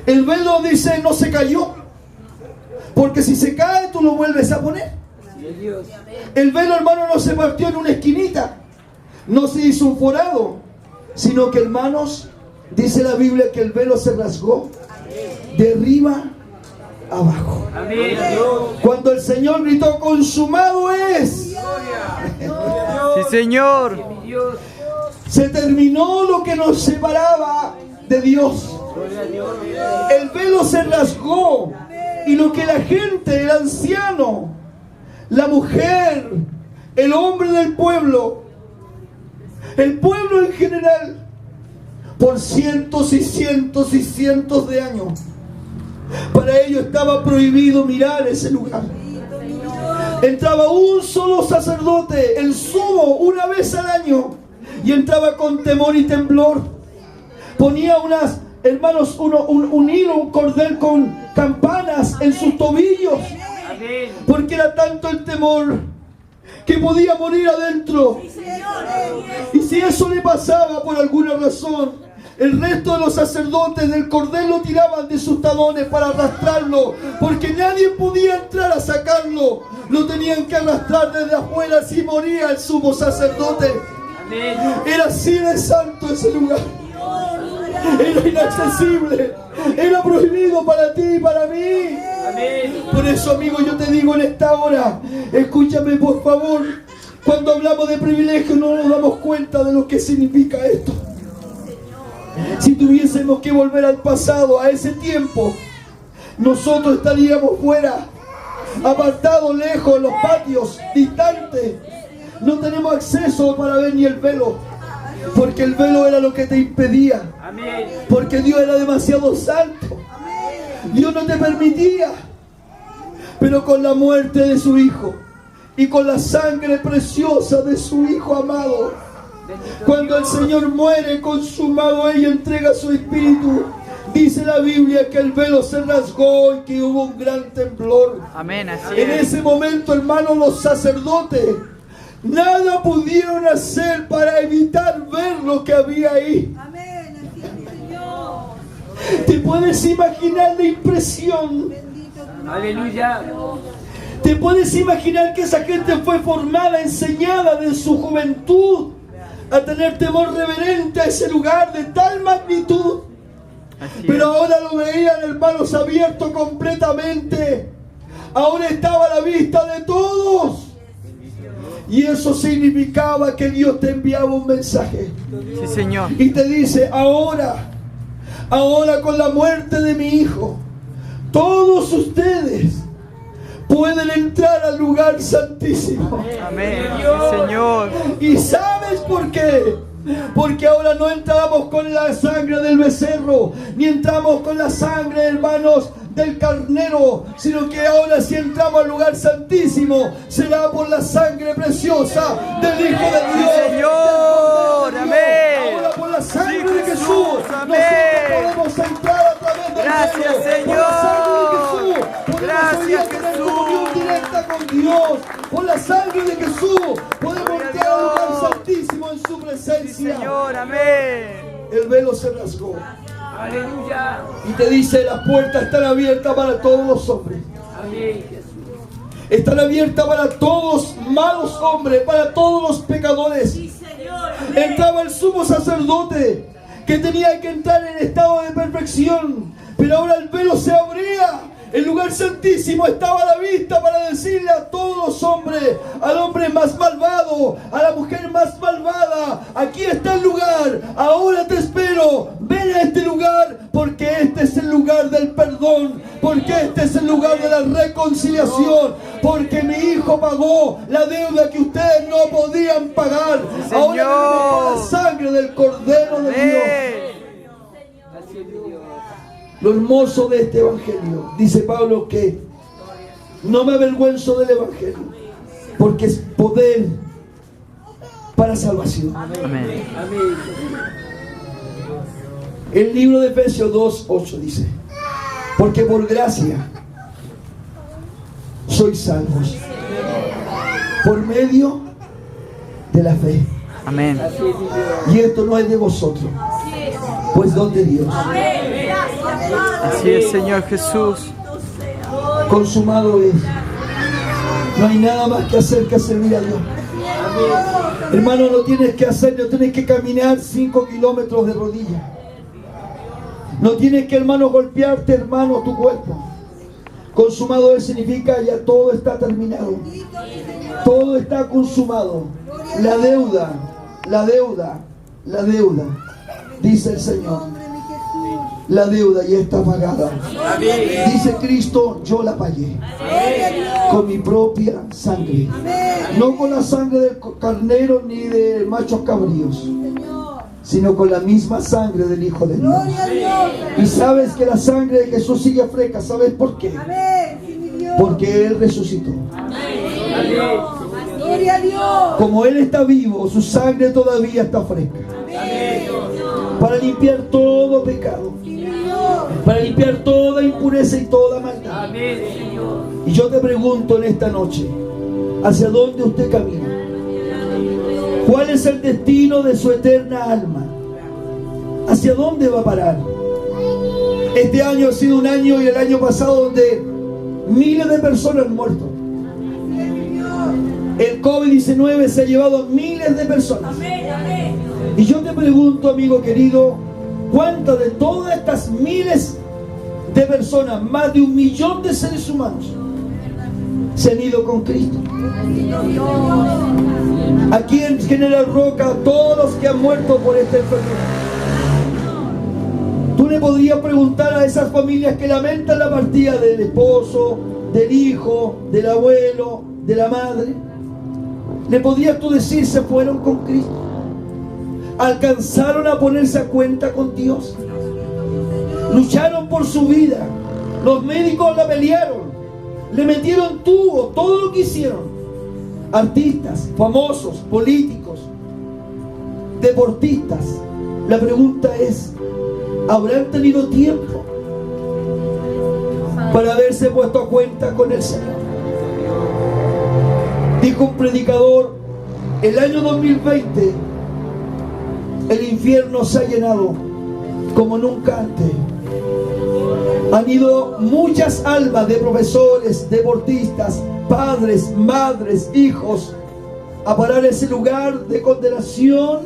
El velo dice no se cayó, porque si se cae tú lo vuelves a poner. Mi Dios. El velo, hermano, no se partió en una esquinita, no se hizo un forado, sino que, hermanos, dice la Biblia que el velo se rasgó de arriba a abajo. Amén. Cuando el Señor gritó consumado es, ¡Sí, Señor! Mi Dios. se terminó lo que nos separaba de Dios. El velo se rasgó y lo que la gente, el anciano, la mujer, el hombre del pueblo, el pueblo en general, por cientos y cientos y cientos de años, para ellos estaba prohibido mirar ese lugar. Entraba un solo sacerdote, el sumo, una vez al año, y entraba con temor y temblor. Ponía un hilo, un cordel con campanas en sus tobillos, porque era tanto el temor que podía morir adentro. Y si eso le pasaba por alguna razón, el resto de los sacerdotes del cordel lo tiraban de sus talones para arrastrarlo, porque nadie podía entrar a sacarlo. Lo tenían que arrastrar desde afuera si moría el sumo sacerdote. Era así de santo ese lugar. Era inaccesible. Era prohibido para ti y para mí. Por eso, amigo, yo te digo en esta hora, escúchame por favor. Cuando hablamos de privilegio no nos damos cuenta de lo que significa esto. Si tuviésemos que volver al pasado, a ese tiempo, nosotros estaríamos fuera, apartados, lejos, en los patios, distantes. No tenemos acceso para ver ni el velo, porque el velo era lo que te impedía. Porque Dios era demasiado santo. Dios no te permitía. Pero con la muerte de su Hijo y con la sangre preciosa de su Hijo amado, cuando el Señor muere, consumado, ella entrega su espíritu. Dice la Biblia que el velo se rasgó y que hubo un gran temblor. Amén, así En es. ese momento, hermanos, los sacerdotes nada pudieron hacer para evitar ver lo que había ahí. Amén, así es, Señor. ¿Te puedes imaginar la impresión? Bendito tu nombre. Aleluya. ¿Te puedes imaginar que esa gente fue formada, enseñada de su juventud a tener temor reverente a ese lugar de tal magnitud? Así Pero es. ahora lo veían, hermanos, abierto completamente. Ahora estaba a la vista de todos. Y eso significaba que Dios te enviaba un mensaje. Sí, Señor. Y te dice, ahora con la muerte de mi Hijo, todos ustedes pueden entrar al lugar santísimo. Amén. Sí, Señor. ¿Y sabes por qué? Porque ahora no entramos con la sangre del becerro, ni entramos con la sangre, hermanos, del carnero, sino que ahora si entramos al lugar santísimo, será por la sangre preciosa del Hijo de Dios. Sí, Señor. Amén. Ahora por la sangre Sí, de Jesús, Jesús. Amén. nosotros podemos entrar a través del Gracias, velo. Por la sangre de Jesús, podemos Gracias, hoy día tener Jesús. comunión directa con Dios. Por la sangre de Jesús podemos Gloria a entrar al lugar Dios. santísimo en su Sí, presencia. Señor. Amén. El velo se rasgó Aleluya. y te dice: las puertas están abiertas para todos los hombres. Amén, Jesús. Están abiertas para todos malos hombres, para todos los pecadores. Sí, Señor. Entraba el sumo sacerdote que tenía que entrar en estado de perfección, pero ahora el velo se abría. El lugar santísimo estaba a la vista para decirle a todos los hombres, al hombre más malvado, a la mujer más malvada: aquí está el lugar, ahora te espero, ven a este lugar, porque este es el lugar del perdón, porque este es el lugar de la reconciliación, porque mi Hijo pagó la deuda que ustedes no podían pagar. Sí, Ahora Señor. venimos por la sangre del Cordero de Dios. Amén. Así es mi Dios. Lo hermoso de este evangelio, dice Pablo, que no me avergüenzo del evangelio, porque es poder para salvación. Amén. Amén. El libro de Efesios 2:8 dice: porque por gracia sois salvos por medio de la fe. Amén. Así es mi Dios. Y esto no es de vosotros, pues don de Dios. Así es, Señor Jesús. Consumado es. No hay nada más que hacer que servir a Dios. Hermano, no tienes que hacer, no tienes que caminar 5 kilómetros de rodillas. No tienes que, hermano, golpearte, hermano, tu cuerpo. Consumado es significa ya todo está terminado. Todo está consumado. La deuda, dice el Señor. La deuda ya está pagada. Dice Cristo: yo la pagué con mi propia sangre, no con la sangre del carnero ni de machos cabríos, sino con la misma sangre del Hijo de Dios. Y sabes que la sangre de Jesús sigue fresca. ¿Sabes por qué? Porque Él resucitó. Gloria a Dios. Como Él está vivo, su sangre todavía está fresca. Para limpiar todo pecado. Para limpiar toda impureza y toda maldad. Amén, Señor. Y yo te pregunto en esta noche, ¿hacia dónde usted camina? ¿Cuál es el destino de su eterna alma? ¿Hacia dónde va a parar? Este año ha sido un año, y el año pasado, donde miles de personas han muerto. El COVID-19 se ha llevado a miles de personas. Y yo te pregunto, amigo querido, ¿cuántas de todas estas miles de personas, más de 1 millón de seres humanos, se han ido con Cristo? Aquí en General Roca, todos los que han muerto por esta enfermedad. Tú le podrías preguntar a esas familias que lamentan la partida del esposo, del hijo, del abuelo, de la madre. ¿Le podrías tú decir, se fueron con Cristo? ¿Alcanzaron a ponerse a cuenta con Dios? Lucharon por su vida. Los médicos la pelearon. Le metieron tubo, todo lo que hicieron. Artistas, famosos, políticos, deportistas. La pregunta es, ¿habrán tenido tiempo para haberse puesto a cuenta con el Señor? Dijo un predicador, el año 2020 el infierno se ha llenado como nunca antes. Han ido muchas almas de profesores, deportistas, padres, madres, hijos a parar ese lugar de condenación.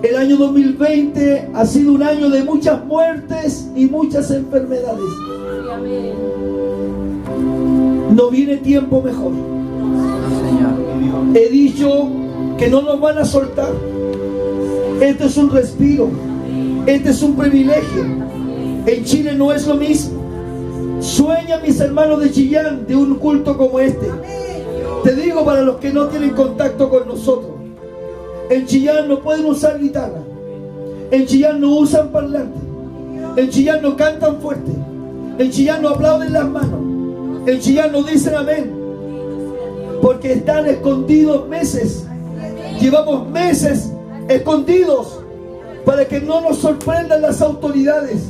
El año 2020 ha sido un año de muchas muertes y muchas enfermedades. No viene tiempo mejor. He dicho que no nos van a soltar. Este es un respiro. Este es un privilegio. En Chile no es lo mismo. Sueñan mis hermanos de Chillán de un culto como este. Te digo, para los que no tienen contacto con nosotros, en Chillán no pueden usar guitarra. En Chillán no usan parlante. En Chillán no cantan fuerte. En Chillán no aplauden las manos. En Chillán no dicen amén. Porque están escondidos meses. Llevamos meses escondidos para que no nos sorprendan las autoridades.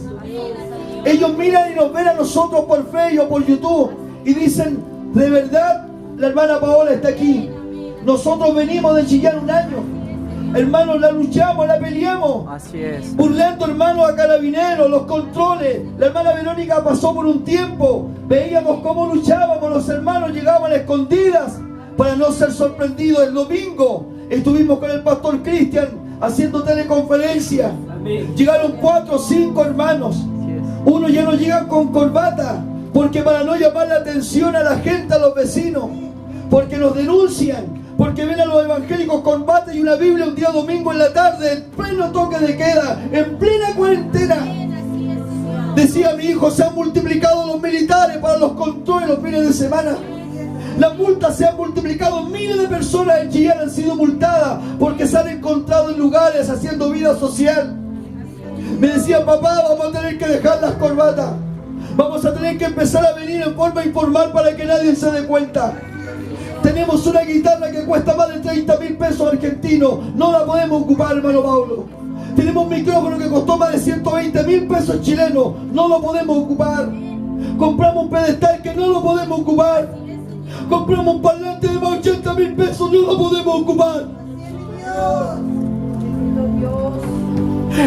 Ellos miran y nos ven a nosotros por Facebook o por YouTube y dicen, de verdad, la hermana Paola está aquí. Nosotros venimos de Chillán un año. Hermanos, la luchamos, la peleamos. Así es. Burlando, hermanos, a carabineros, los controles. La hermana Verónica pasó por un tiempo. Veíamos cómo luchábamos, los hermanos llegaban a escondidas para no ser sorprendidos. El domingo estuvimos con el pastor Cristian haciendo teleconferencia. Llegaron 4 o 5 hermanos. Unos ya no llegan con corbata, porque para no llamar la atención a la gente, a los vecinos, porque nos denuncian, porque ven a los evangélicos con bata y una Biblia un día domingo en la tarde, en pleno toque de queda, en plena cuarentena. Decía mi hijo, se han multiplicado los militares para los controles los fines de semana. Las multas se han multiplicado, miles de personas en Chillán han sido multadas porque se han encontrado en lugares haciendo vida social. Me decían, papá, vamos a tener que dejar las corbatas. Vamos a tener que empezar a venir en forma informal para que nadie se dé cuenta. Tenemos una guitarra que cuesta más de 30.000 pesos argentinos. No la podemos ocupar, hermano Pablo. Tenemos un micrófono que costó más de 120.000 pesos chilenos. No lo podemos ocupar. Compramos un pedestal que no lo podemos ocupar. Compramos un parlante de más de 80.000 pesos. No lo podemos ocupar.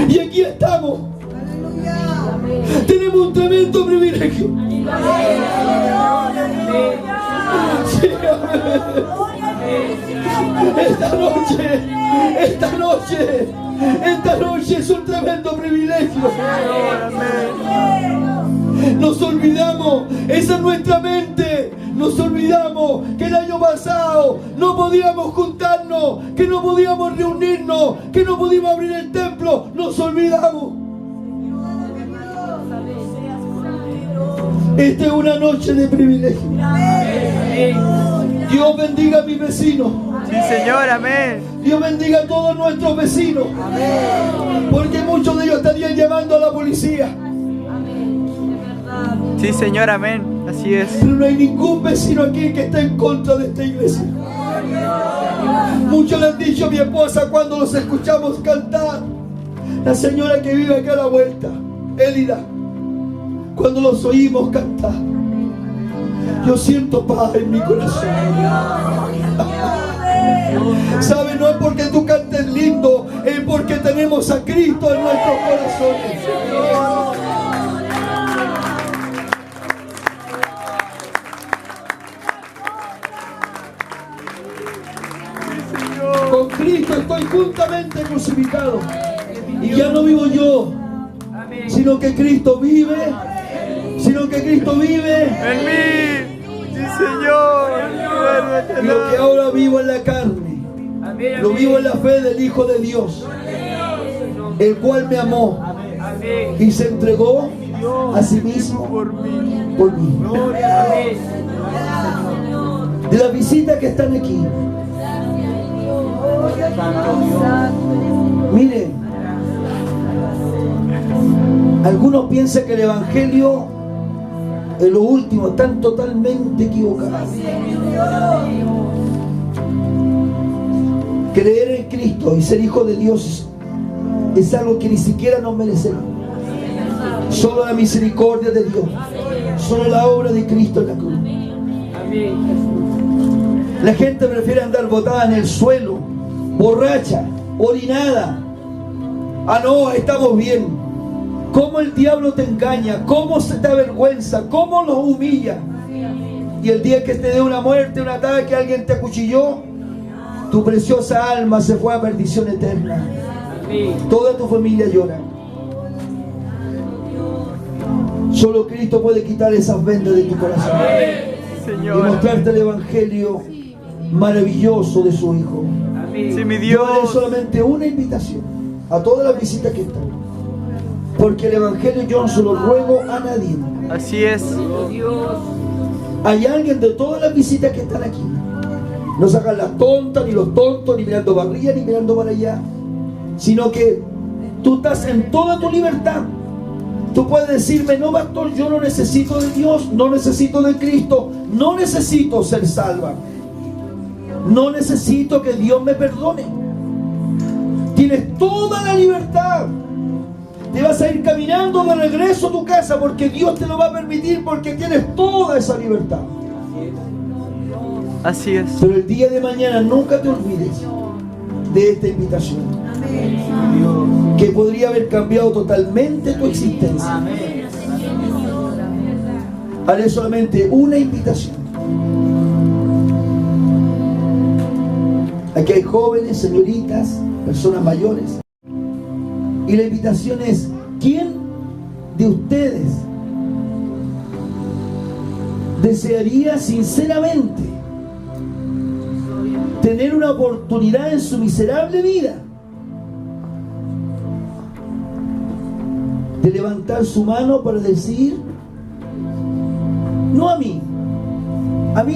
Y aquí estamos. Tenemos un tremendo privilegio. Sí, esta noche es un tremendo privilegio. Nos olvidamos, esa es nuestra mente. Nos olvidamos que el año pasado no podíamos juntarnos, que no podíamos reunirnos, que no podíamos abrir el templo. Nos olvidamos. Esta es una noche de privilegio. Dios bendiga a mis vecinos. Sí, Señor, amén. Dios bendiga a todos nuestros vecinos. Porque muchos de ellos estarían llamando a la policía. Sí, Señor, amén. Así es. Pero no hay ningún vecino aquí que esté en contra de esta iglesia. Muchos le han dicho a mi esposa cuando los escuchamos cantar. La señora que vive acá a la vuelta, Elida, cuando los oímos cantar, yo siento paz en mi corazón. ¿Sabe? No es porque tú cantes lindo, es porque tenemos a Cristo en nuestros corazones. Con Cristo estoy juntamente crucificado. Y ya no vivo yo, sino que Cristo vive. Sino que Cristo vive En mí. Sí, Señor. y lo que ahora vivo en la carne, lo vivo en la fe del Hijo de Dios, el cual me amó y se entregó a sí mismo por mí. De las visitas que están aquí, miren, algunos piensan que el Evangelio es lo último. Están totalmente equivocados. Creer en Cristo y ser hijo de Dios es algo que ni siquiera nos merecemos. Solo la misericordia de Dios, solo la obra de Cristo en la cruz. La gente prefiere andar botada en el suelo, borracha, orinada. Ah, no, estamos bien. Cómo el diablo te engaña, cómo se te avergüenza, cómo los humilla. Y el día que te dé una muerte, un ataque, alguien te acuchilló, tu preciosa alma se fue a perdición eterna. Toda tu familia llora. Solo Cristo puede quitar esas vendas de tu corazón y mostrarte el Evangelio maravilloso de su Hijo. Sí, mi Yo haré Dios. solamente una invitación a todas las visitas que están, porque el Evangelio yo no se lo ruego a nadie. Así es. Hay alguien de todas las visitas que están aquí. No sacan las tontas, ni los tontos, ni mirando para arriba, ni mirando para allá, sino que tú estás en toda tu libertad. Tú puedes decirme: no, pastor, yo no necesito de Dios, no necesito de Cristo, no necesito ser salva, no necesito que Dios me perdone. Tienes toda la libertad. Te vas a ir caminando de regreso a tu casa porque Dios te lo va a permitir, porque tienes toda esa libertad. Así es. Pero el día de mañana nunca te olvides de esta invitación, que podría haber cambiado totalmente tu existencia. Haré solamente una invitación. Aquí hay jóvenes, señoritas, personas mayores. Y la invitación es: ¿quién de ustedes desearía sinceramente tener una oportunidad en su miserable vida de levantar su mano para decir: no a mí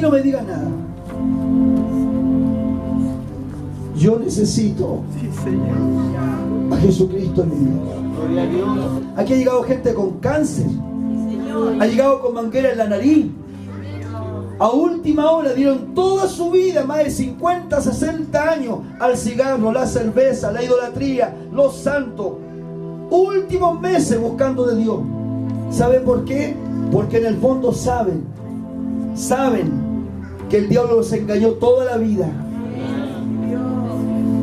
no me diga nada, yo necesito Sí, Señor. a Jesucristo en mi vida? Aquí ha llegado gente con cáncer, ha llegado con manguera en la nariz. A última hora dieron toda su vida, más de 50, 60 años, al cigarro, la cerveza, la idolatría, los santos. Últimos meses buscando de Dios. ¿Saben por qué? Porque en el fondo saben que el diablo los engañó toda la vida.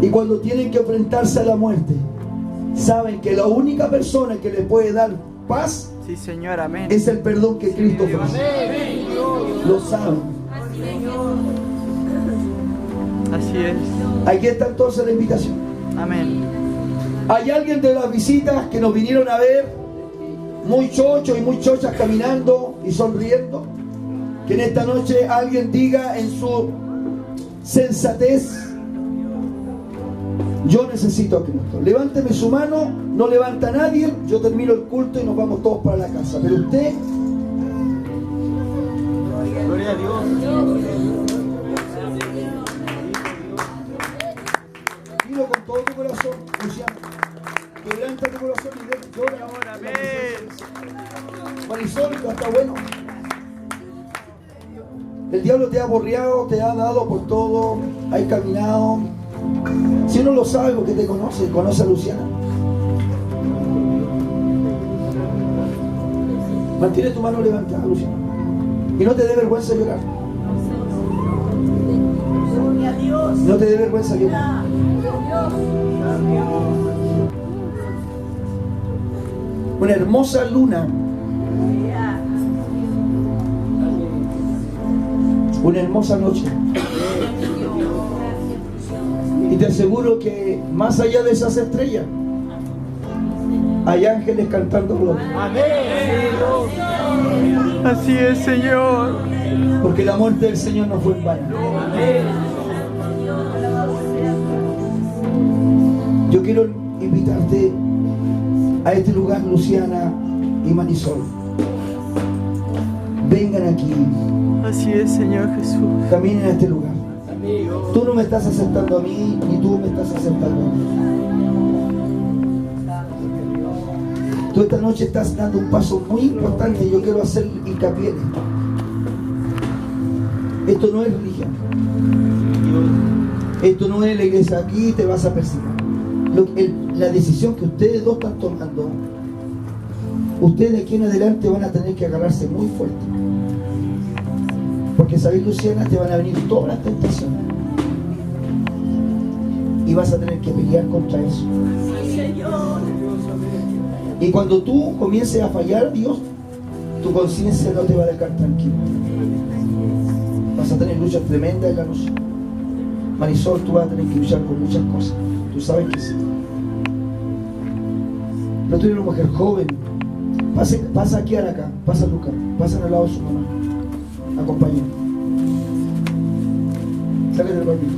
Y cuando tienen que enfrentarse a la muerte, saben que la única persona que les puede dar paz Sí, Señor. Amén. es el perdón que Cristo ofrece. Lo saben. Así es. Aquí está entonces la invitación. Amén. Hay alguien de las visitas que nos vinieron a ver, muy chochos y muy chochas, caminando y sonriendo, que en esta noche alguien diga en su sensatez: yo necesito a Cristo. Levánteme su mano. No levanta a nadie. Yo termino el culto y nos vamos todos para la casa. Pero usted, Gloria a Dios. dilo con todo tu corazón, Luciano. Quebranta tu corazón y llora. Amén. Marisol, está bueno. El diablo te ha borreado, te ha dado por todo, has caminado. Si uno lo sabe porque te conoce, conoce a Luciana. Mantiene tu mano levantada, Luciana. Y no te dé vergüenza llorar. No te dé vergüenza llorar. Una hermosa luna. Una hermosa noche. Y te aseguro que más allá de esas estrellas hay ángeles cantando gloria. Así es, Señor. Porque la muerte del Señor no fue en vano. Yo quiero invitarte a este lugar, Luciana y Marisol. Vengan aquí. Así es, Señor Jesús. Caminen a este lugar. Tú no me estás aceptando a mí, ni tú me estás aceptando a mí. Tú esta noche estás dando un paso muy importante y yo quiero hacer hincapié en esto. Esto no es religión. Esto no es la iglesia. Aquí te vas a persignar. La decisión que ustedes dos están tomando, ustedes de aquí en adelante van a tener que agarrarse muy fuerte. Porque sabéis, Luciana, te van a venir todas las tentaciones. Y vas a tener que pelear contra eso. Y cuando tú comiences a fallar, Dios, tu conciencia no te va a dejar tranquilo. Vas a tener luchas tremendas en la noche. Marisol, tú vas a tener que luchar con muchas cosas. Tú sabes que sí. Pero tú eres una mujer joven. Pasa aquí a acá, pasa a Lucas, pasa al lado de su mamá. Acompáñame. Sácate del barbito.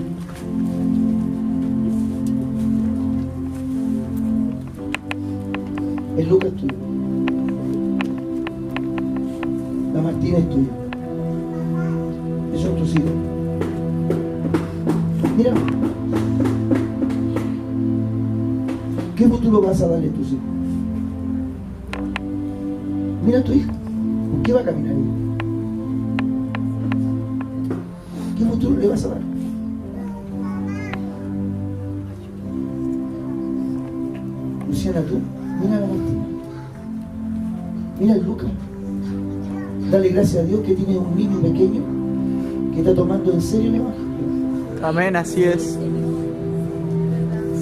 El Lucas es tuyo. La Martina es tuya. Esos son tus hijos. Mira. ¿Qué futuro vas a darle a tus hijos? Mira a tu hijo. ¿Por qué va a caminar ella? ¿Qué futuro le vas a dar? Luciana, tú, mira a la Martina. Mira a Lucas. Dale gracias a Dios que tiene un niño pequeño que está tomando en serio el evangelio. Amén, así es.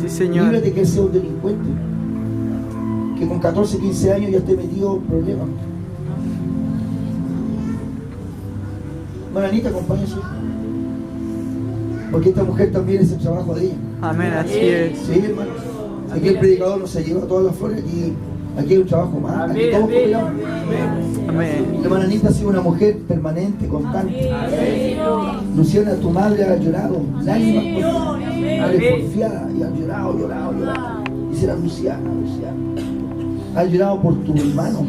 Sí, Señor. Líbrate que él sea un delincuente, que con 14, 15 años ya esté metido en problemas. Mananita, acompaña a su hija. Porque esta mujer también es el trabajo de ella. Amén, así es. Sí, hermano. Aquí el predicador no se lleva todas las flores, aquí hay un trabajo más. Aquí todos cooperamos. Amén. La Mananita ha sido una mujer permanente, constante. Luciana, tu madre ha llorado, lágrimas porfiada, y ha llorado. Dice la Luciana. Ha llorado por tu hermano.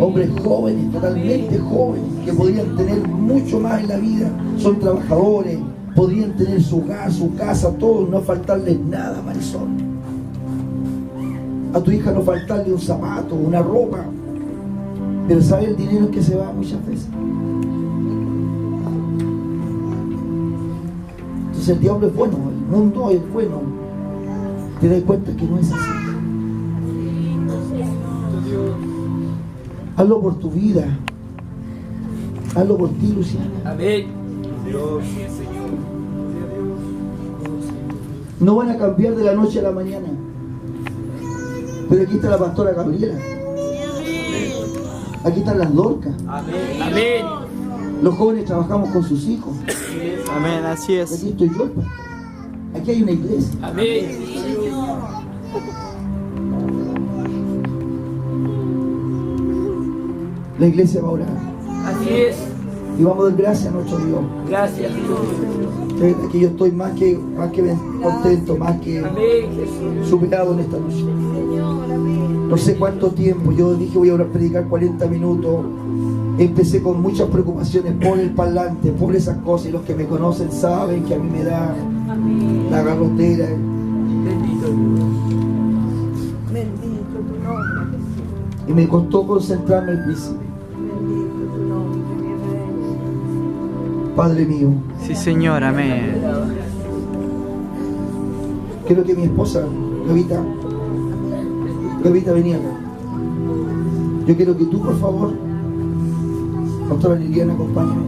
Hombres jóvenes, totalmente jóvenes, que podrían tener mucho más en la vida. Son trabajadores, podrían tener su hogar, su casa, todo, no faltarles nada, Marisol. A tu hija no faltarle un zapato, una ropa. Pero ¿sabe el dinero que se va muchas veces? Entonces el diablo es bueno, el mundo es bueno. Te das cuenta que no es así. Hazlo por tu vida. Hazlo por ti, Luciana. Amén. No van a cambiar de la noche a la mañana. Pero aquí está la pastora Gabriela. Aquí están las Dorcas. Amén. Los jóvenes trabajamos con sus hijos. Amén, así Y es. aquí estoy yo. Aquí hay una iglesia. Amén. La iglesia va a orar. Así es. Y vamos a dar gracias a nuestro Dios. Gracias, Dios. Que yo estoy más que contento, más que Amén, Jesús. superado en esta noche. No sé cuánto tiempo. Yo dije voy a predicar 40 minutos. Empecé con muchas preocupaciones por el parlante, por esas cosas. Y los que me conocen saben que a mí me da la garrotera. Bendito Dios. Bendito tu nombre, Jesús. Y me costó concentrarme al principio. Bendito tu nombre, mi rey. Padre mío, Sí, Señor. Amén. quiero que mi esposa, Gavita, venía acá. Yo quiero que tú, por favor, pastora Liliana, acompáñame.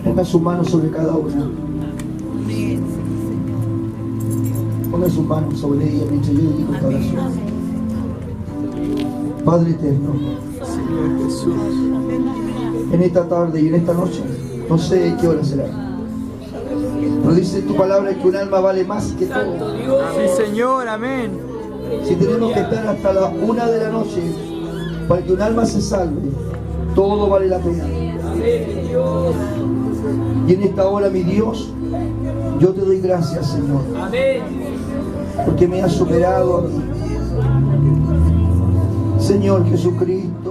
Ponga sus manos sobre cada una. Ponga sus manos sobre ella mientras yo dedico esta oración. Padre eterno, Señor Jesús. en esta tarde y en esta noche, no sé qué hora será, pero dice tu palabra que un alma vale más que todo. Sí, Señor. Amén. Si tenemos que estar hasta la 1 de la noche para que un alma se salve, todo vale la pena. Y en esta hora, mi Dios, yo te doy gracias, Señor, porque me has superado a mí. Señor Jesucristo,